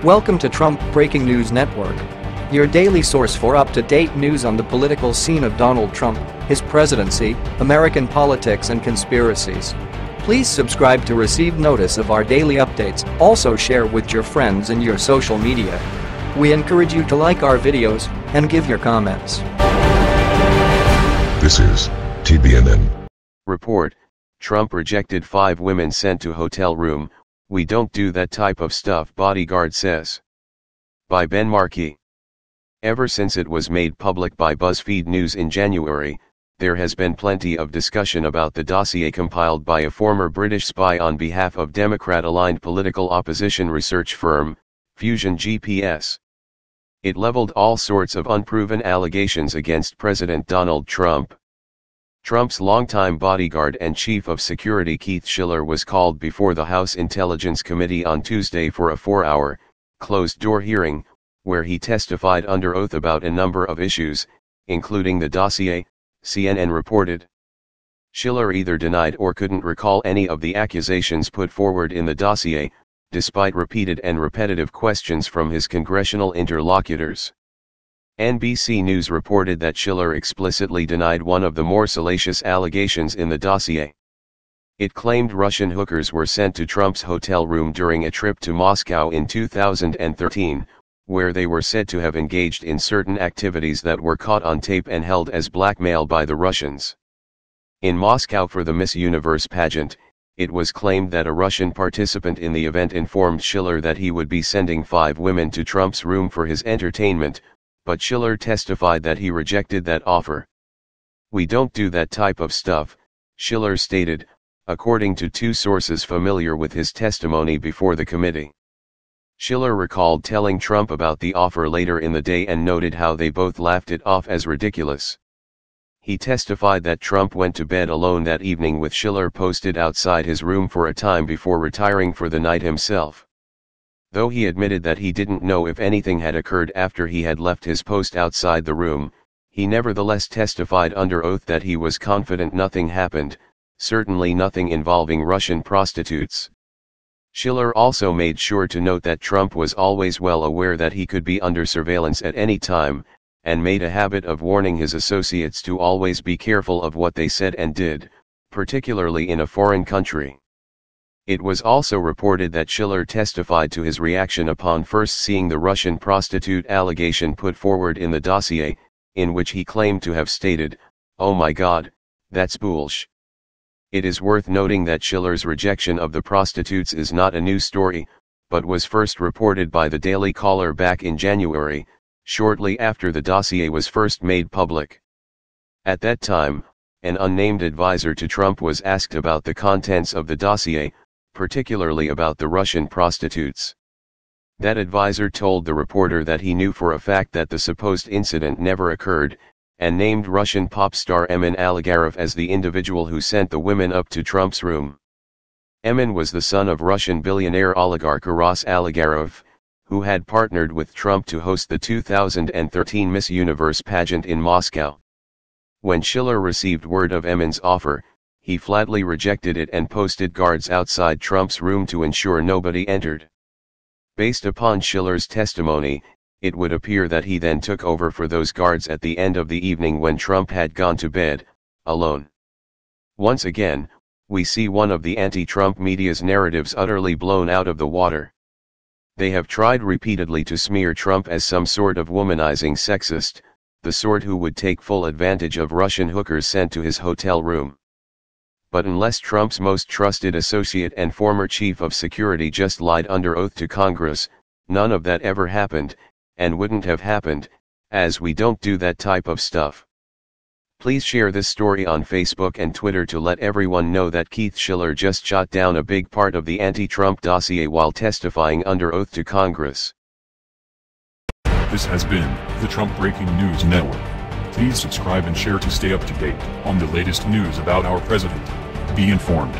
Welcome to Trump Breaking News Network, your daily source for up-to-date news on the political scene of Donald Trump, his presidency, American politics and conspiracies. Please subscribe to receive notice of our daily updates. Also share with your friends and your social media. We encourage you to like our videos and give your comments. This is TBNN. Report: Trump rejected 5 women sent to hotel room. "We don't do that type of stuff," bodyguard says. By Ben Markey. Ever since it was made public by BuzzFeed News in January, there has been plenty of discussion about the dossier compiled by a former British spy on behalf of Democrat-aligned political opposition research firm, Fusion GPS. It leveled all sorts of unproven allegations against President Donald Trump. Trump's longtime bodyguard and chief of security Keith Schiller was called before the House Intelligence Committee on Tuesday for a 4-hour, closed-door hearing, where he testified under oath about a number of issues, including the dossier, CNN reported. Schiller either denied or couldn't recall any of the accusations put forward in the dossier, despite repeated and repetitive questions from his congressional interlocutors. NBC News reported that Schiller explicitly denied one of the more salacious allegations in the dossier. It claimed Russian hookers were sent to Trump's hotel room during a trip to Moscow in 2013, where they were said to have engaged in certain activities that were caught on tape and held as blackmail by the Russians. In Moscow for the Miss Universe pageant, it was claimed that a Russian participant in the event informed Schiller that he would be sending 5 women to Trump's room for his entertainment, but Schiller testified that he rejected that offer. "We don't do that type of stuff," Schiller stated, according to 2 sources familiar with his testimony before the committee. Schiller recalled telling Trump about the offer later in the day and noted how they both laughed it off as ridiculous. He testified that Trump went to bed alone that evening with Schiller posted outside his room for a time before retiring for the night himself. Though he admitted that he didn't know if anything had occurred after he had left his post outside the room, he nevertheless testified under oath that he was confident nothing happened, certainly nothing involving Russian prostitutes. Schiller also made sure to note that Trump was always well aware that he could be under surveillance at any time, and made a habit of warning his associates to always be careful of what they said and did, particularly in a foreign country. It was also reported that Schiller testified to his reaction upon first seeing the Russian prostitute allegation put forward in the dossier, in which he claimed to have stated, "Oh my God, that's bullsh." It is worth noting that Schiller's rejection of the prostitutes is not a new story, but was first reported by the Daily Caller back in January, shortly after the dossier was first made public. At that time, an unnamed advisor to Trump was asked about the contents of the dossier, particularly about the Russian prostitutes. That advisor told the reporter that he knew for a fact that the supposed incident never occurred, and named Russian pop star Emin Aligarov as the individual who sent the women up to Trump's room. Emin was the son of Russian billionaire oligarch Aras Aligarov, who had partnered with Trump to host the 2013 Miss Universe pageant in Moscow. When Schiller received word of Emin's offer, he flatly rejected it and posted guards outside Trump's room to ensure nobody entered. Based upon Schiller's testimony, it would appear that he then took over for those guards at the end of the evening when Trump had gone to bed, alone. Once again, we see one of the anti-Trump media's narratives utterly blown out of the water. They have tried repeatedly to smear Trump as some sort of womanizing sexist, the sort who would take full advantage of Russian hookers sent to his hotel room. But unless Trump's most trusted associate and former chief of security just lied under oath to Congress, none of that ever happened, and wouldn't have happened, as we don't do that type of stuff. Please share this story on Facebook and Twitter to let everyone know that Keith Schiller just shot down a big part of the anti-Trump dossier while testifying under oath to Congress. This has been the Trump Breaking News Network. Please subscribe and share to stay up to date on the latest news about our president. Be informed.